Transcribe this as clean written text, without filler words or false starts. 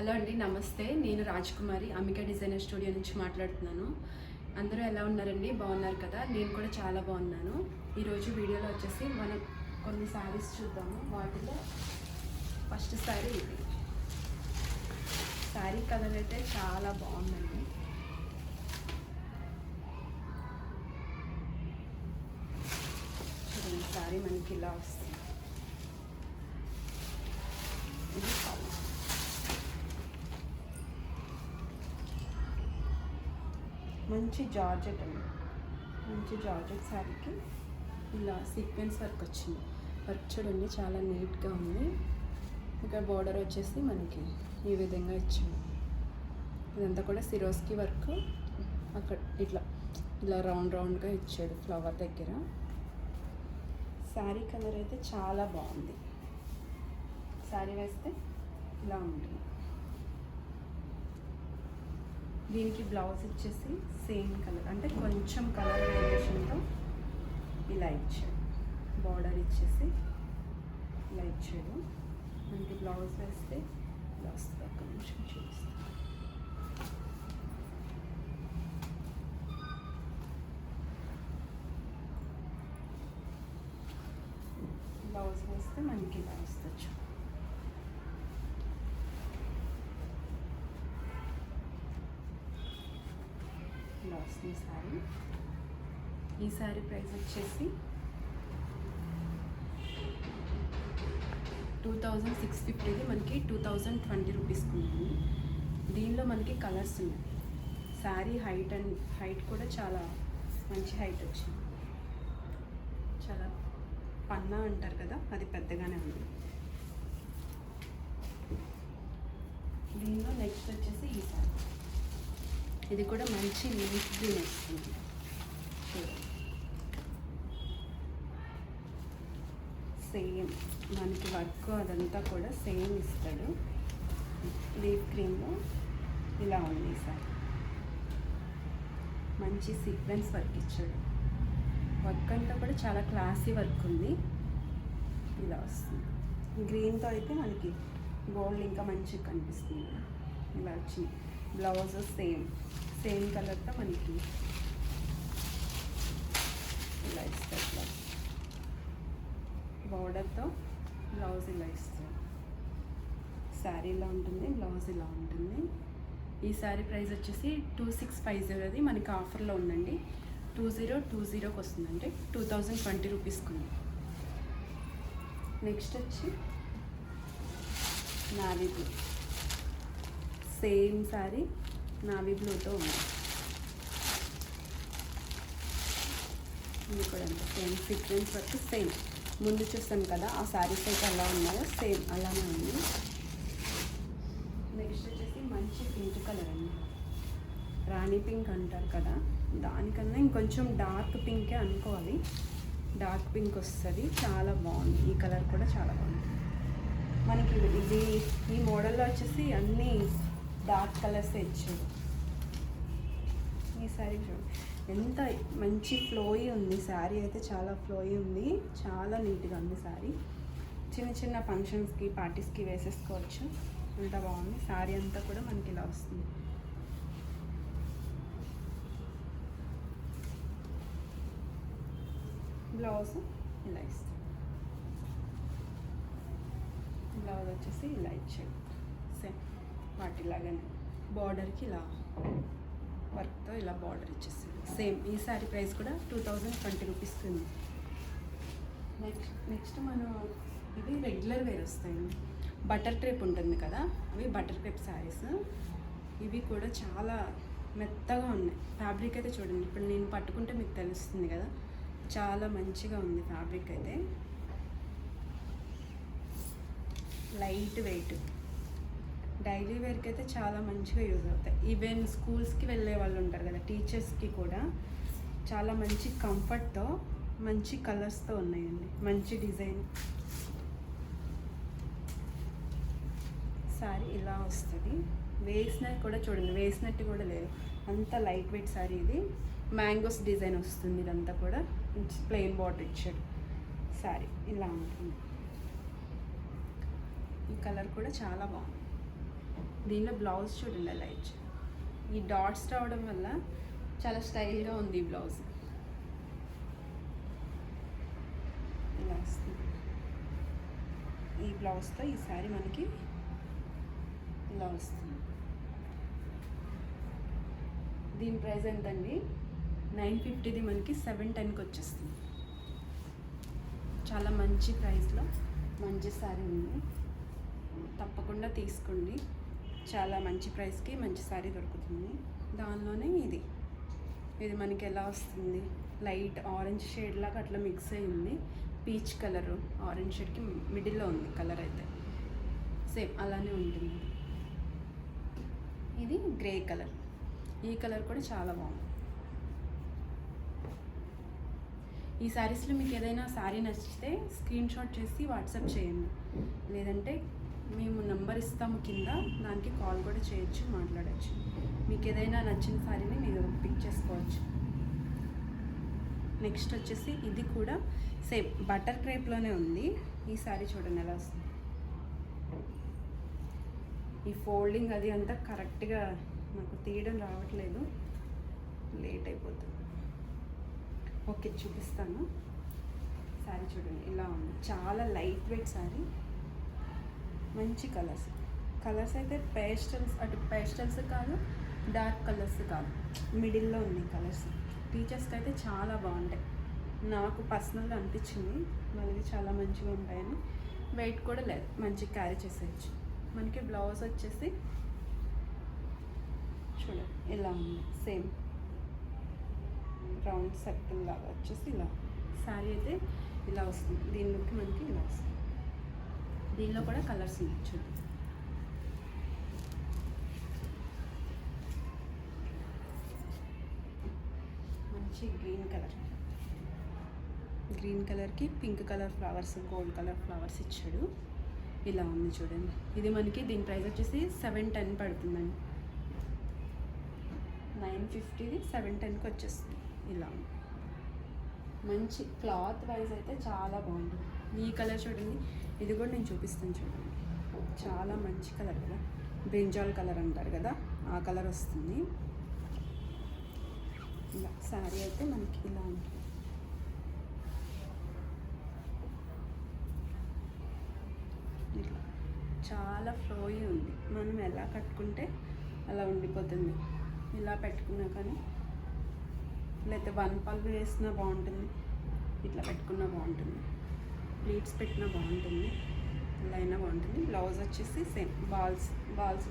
Hello అండి, నమస్తే. నేను రాజ్కుమారి అంబికా డిజైనర్ స్టూడియో నుంచి మాట్లాడుతున్నాను. అందరూ ఎలా ఉన్నారండి? బాగున్నారు కదా? నేను కూడా చాలా బాగున్నాను. ఈరోజు వీడియోలో వచ్చేసి మనం కొన్ని శారీస్ చూద్దాము. వాటిలో ఫస్ట్ శారీ ఇది. శారీ కలర్ అయితే చాలా బాగుందండి. చూడండి, శారీ మనకి ఇలా వస్తుంది. ఇది కలర్ మంచి జార్జెట్ అండి. మంచి జార్జెట్ శారీకి ఇలా సీక్వెన్స్ వర్క్ వచ్చింది. వర్క్ చూడండి, చాలా నీట్గా ఉంది. ఇక్కడ బార్డర్ వచ్చేసి మనకి ఈ విధంగా ఇచ్చింది. ఇదంతా కూడా సిరోస్కి వర్క్. అక్కడ ఇట్లా ఇలా రౌండ్ రౌండ్గా ఇచ్చాడు ఫ్లవర్ దగ్గర. శారీ కలర్ అయితే చాలా బాగుంది. శారీ వేస్తే ఇలా ఉంటుంది. దీనికి బ్లౌజ్ వచ్చేసి సేమ్ కలర్, అంటే కొంచెం కలర్ వేరియేషన్తో ఇలా ఇచ్చాడు. బార్డర్ ఇచ్చేసి ఇలా ఇచ్చాడు. మనకి బ్లౌజ్ వేస్తే ఇలా వస్తుంది. ఒక్క నిమిషం చూపిస్తాను. బ్లౌజ్ వేస్తే మనకి ఇలా వస్తుంది. ఇలా వస్తుంది శారీ. ఈ శారీ ప్రైస్ వచ్చేసి 2650. మనకి 2020 రూపీస్కి ఉంది. దీనిలో మనకి కలర్స్ ఉన్నాయి. శారీ హైట్ కూడా చాలా మంచి హైట్ వచ్చింది. చాలా పన్నా అంటారు కదా, అది పెద్దగానే ఉంది. దీనిలో నెక్స్ట్ వచ్చేసి ఈ శారీ. ఇది కూడా మంచి లీఫ్ గ్రీన్ వస్తుంది. సేమ్ మనకి వర్క్ అదంతా కూడా సేమ్ ఇస్తాడు. లీఫ్ గ్రీన్లో ఇలా ఉంది సార్. మంచి సీక్వెన్స్ వర్క్ ఇచ్చాడు. వర్క్ అంతా కూడా చాలా క్లాసీ వర్క్ ఉంది. ఇలా వస్తుంది. గ్రీన్తో అయితే మనకి గోల్డ్ ఇంకా మంచిగా కనిపిస్తుంది. ఇలా వచ్చింది. బ్లౌజ్ సేమ్ కలర్తో మనకి ఇలా ఇస్తారు. బ్లౌజ్ బార్డర్తో బ్లౌజ్ ఇలా ఇస్తారు. శారీ ఇలా ఉంటుంది, బ్లౌజ్ ఇలా ఉంటుంది. ఈ శారీ ప్రైస్ వచ్చేసి 2650. అది మనకి ఆఫర్లో ఉందండి. 2020కి వస్తుందండి. 2020 రూపీస్కి ఉంది. నెక్స్ట్ వచ్చి navy blue. Same sari navy బ్లూతో ఉంది. ఇది కూడా అంతే, సేమ్ సీక్వెన్స్ వర్క్. సేమ్ ముందు చూస్తాం కదా ఆ శారీస్ అయితే ఎలా ఉన్నాయో సేమ్ అలానే ఉంది. నెక్స్ట్ వచ్చేసి మంచి పింక్ కలర్ అండి. రాణి పింక్ అంటారు కదా, దానికన్నా ఇంకొంచెం డార్క్ పింకే అనుకోవాలి. డార్క్ పింక్ వస్తుంది. చాలా బాగుంది. ఈ కలర్ కూడా చాలా బాగుంది. మనకి ఇది ఈ మోడల్లో వచ్చేసి అన్నీ డార్క్ కలర్స్ ఇచ్చాడు. ఈ శారీ చూడండి ఎంత మంచి ఫ్లోయి ఉంది. శారీ అయితే చాలా ఫ్లోయి ఉంది. చాలా నీట్గా ఉంది శారీ. చిన్న చిన్న ఫంక్షన్స్కి పార్టీస్కి వేసేసుకోవచ్చు. అంత బాగుంది. శారీ అంతా కూడా మనకి ఇలా వస్తుంది. బ్లౌజ్ ఇలా ఇస్తుంది. బ్లౌజ్ వచ్చేసి ఇలా ఇచ్చాడు. సేమ్ వాటిలాగానే బార్డర్కి ఇలా వర్క్తో ఇలా బార్డర్ ఇచ్చేస్తుంది. సేమ్ ఈ శారీ ప్రైస్ కూడా 2020 రూపీస్కి ఉంది. నెక్స్ట్ మనం ఇవి రెగ్యులర్ వేర్ వస్తాయండి. బటర్ క్రేప్ ఉంటుంది కదా, అవి బటర్ క్రేప్ శారీస్. ఇవి కూడా చాలా మెత్తగా ఉన్నాయి. ఫ్యాబ్రిక్ అయితే చూడండి, ఇప్పుడు నేను పట్టుకుంటే మీకు తెలుస్తుంది కదా, చాలా మంచిగా ఉంది ఫ్యాబ్రిక్ అయితే. లైట్ వెయిట్, డైలీ వేర్కి అయితే చాలా మంచిగా యూజ్ అవుతాయి. ఈవెన్ స్కూల్స్కి వెళ్ళే వాళ్ళు ఉంటారు కదా, టీచర్స్కి కూడా చాలా మంచి కంఫర్ట్తో మంచి కలర్స్తో ఉన్నాయండి. మంచి డిజైన్. శారీ ఇలా వస్తుంది. వేసినట్టు కూడా చూడండి, వేసినట్టు కూడా లేదు, అంత లైట్ వెయిట్ శారీ. ఇది మ్యాంగోస్ డిజైన్ వస్తుంది. ఇదంతా కూడా ప్లెయిన్ బార్డర్ ఇచ్చాడు. శారీ ఇలా ఉంటుంది. ఈ కలర్ కూడా చాలా బాగుంది. దీనిలో బ్లౌజ్ చూడండి ఎలా ఇచ్చారు. ఈ డాట్స్ రావడం వల్ల చాలా స్టైల్గా ఉంది ఈ బ్లౌజ్. ఇలా వస్తుంది. ఈ బ్లౌజ్తో ఈ శారీ మనకి ఇలా వస్తుంది. దీని ప్రైస్ ఎంతండి? 950ది మనకి 710కి వచ్చేస్తుంది. చాలా మంచి ప్రైస్లో మంచి శారీ ఉంది, తప్పకుండా తీసుకోండి. చాలా మంచి ప్రైస్కి మంచి శారీ దొరుకుతుంది. దానిలోనే ఇది మనకి ఎలా వస్తుంది, లైట్ ఆరెంజ్ షేడ్ లాగా అట్లా మిక్స్ అయి ఉంది. పీచ్ కలరు ఆరెంజ్ షేడ్కి మిడిల్లో ఉంది కలర్ అయితే, సేమ్ అలానే ఉంటుంది. ఇది గ్రే కలర్, ఈ కలర్ కూడా చాలా బాగుంది. ఈ శారీస్లో మీకు ఏదైనా శారీ నచ్చితే స్క్రీన్ షాట్ చేసి వాట్సాప్ చేయండి, లేదంటే మేము నెంబర్ ఇస్తాము కింద, దానికి కాల్ కూడా చేయొచ్చు, మాట్లాడచ్చు. మీకు ఏదైనా నచ్చిన శారీని మీరు పిక్ చేసుకోవచ్చు. నెక్స్ట్ వచ్చేసి ఇది కూడా సేమ్ బటర్ క్రేప్లోనే ఉంది. ఈ శారీ చూడండి ఎలా వస్తుంది. ఈ ఫోల్డింగ్ అది అంతా కరెక్ట్గా నాకు తీయడం రావట్లేదు, లేట్ అయిపోతుంది. ఓకే, చూపిస్తాను. శారీ చూడండి ఇలా ఉంది. చాలా లైట్ వెయిట్ శారీ, మంచి కలర్స్ అయితే పేస్టల్స్, అటు పేస్టల్స్ కాదు, డార్క్ కలర్స్ కాదు, మిడిల్లో ఉంది కలర్స్. టీచర్స్కి అయితే చాలా బాగుంటాయి. నాకు పర్సనల్గా అనిపించింది వాళ్ళకి చాలా మంచిగా ఉంటాయని. వెయిట్ కూడా లేదు, మంచిగా క్యారీ చేసేయచ్చు. మనకి బ్లౌజ్ వచ్చేసి చూడండి ఇలా ఉంది, సేమ్ రౌండ్ సర్కిల్ లాగా వచ్చేసి ఇలా శారీ అయితే ఇలా వస్తుంది. దీనిలోకి మనకి ఇలా వస్తుంది. దీనిలో కూడా కలర్స్ ఉన్నాయి చూడండి. మంచి గ్రీన్ కలర్కి pink colour flowers, gold colour flowers ఇచ్చాడు. ఇలా ఉంది చూడండి. ఇది మనకి దీని ప్రైస్ వచ్చేసి 710 పడుతుందండి. 950ది 710కి వచ్చేస్తుంది. ఇలా మంచి క్లాత్ వైజ్ అయితే చాలా బాగుంటుంది. ఈ కలర్ చూడండి, ఇది కూడా నేను చూపిస్తాను చూడండి. చాలా మంచి కలర్ కదా, బ్రింజాల్ కలర్ అంటారు కదా, ఆ కలర్ వస్తుంది. ఇలా శారీ అయితే మనకి ఇలా ఉంటుంది. ఇట్లా చాలా ఫ్లోయి ఉంది. మనం ఎలా కట్టుకుంటే అలా ఉండిపోతుంది. ఇలా పెట్టుకున్నా కానీ, లేకపోతే వన్ పళ్ళు వేసినా బాగుంటుంది, ఇట్లా పెట్టుకున్నా బాగుంటుంది, ప్లీట్స్ పెట్టినా బాగుంటుంది, ఇలా అయినా బాగుంటుంది. బ్లౌజ్ వచ్చేసి సేమ్ బాల్స్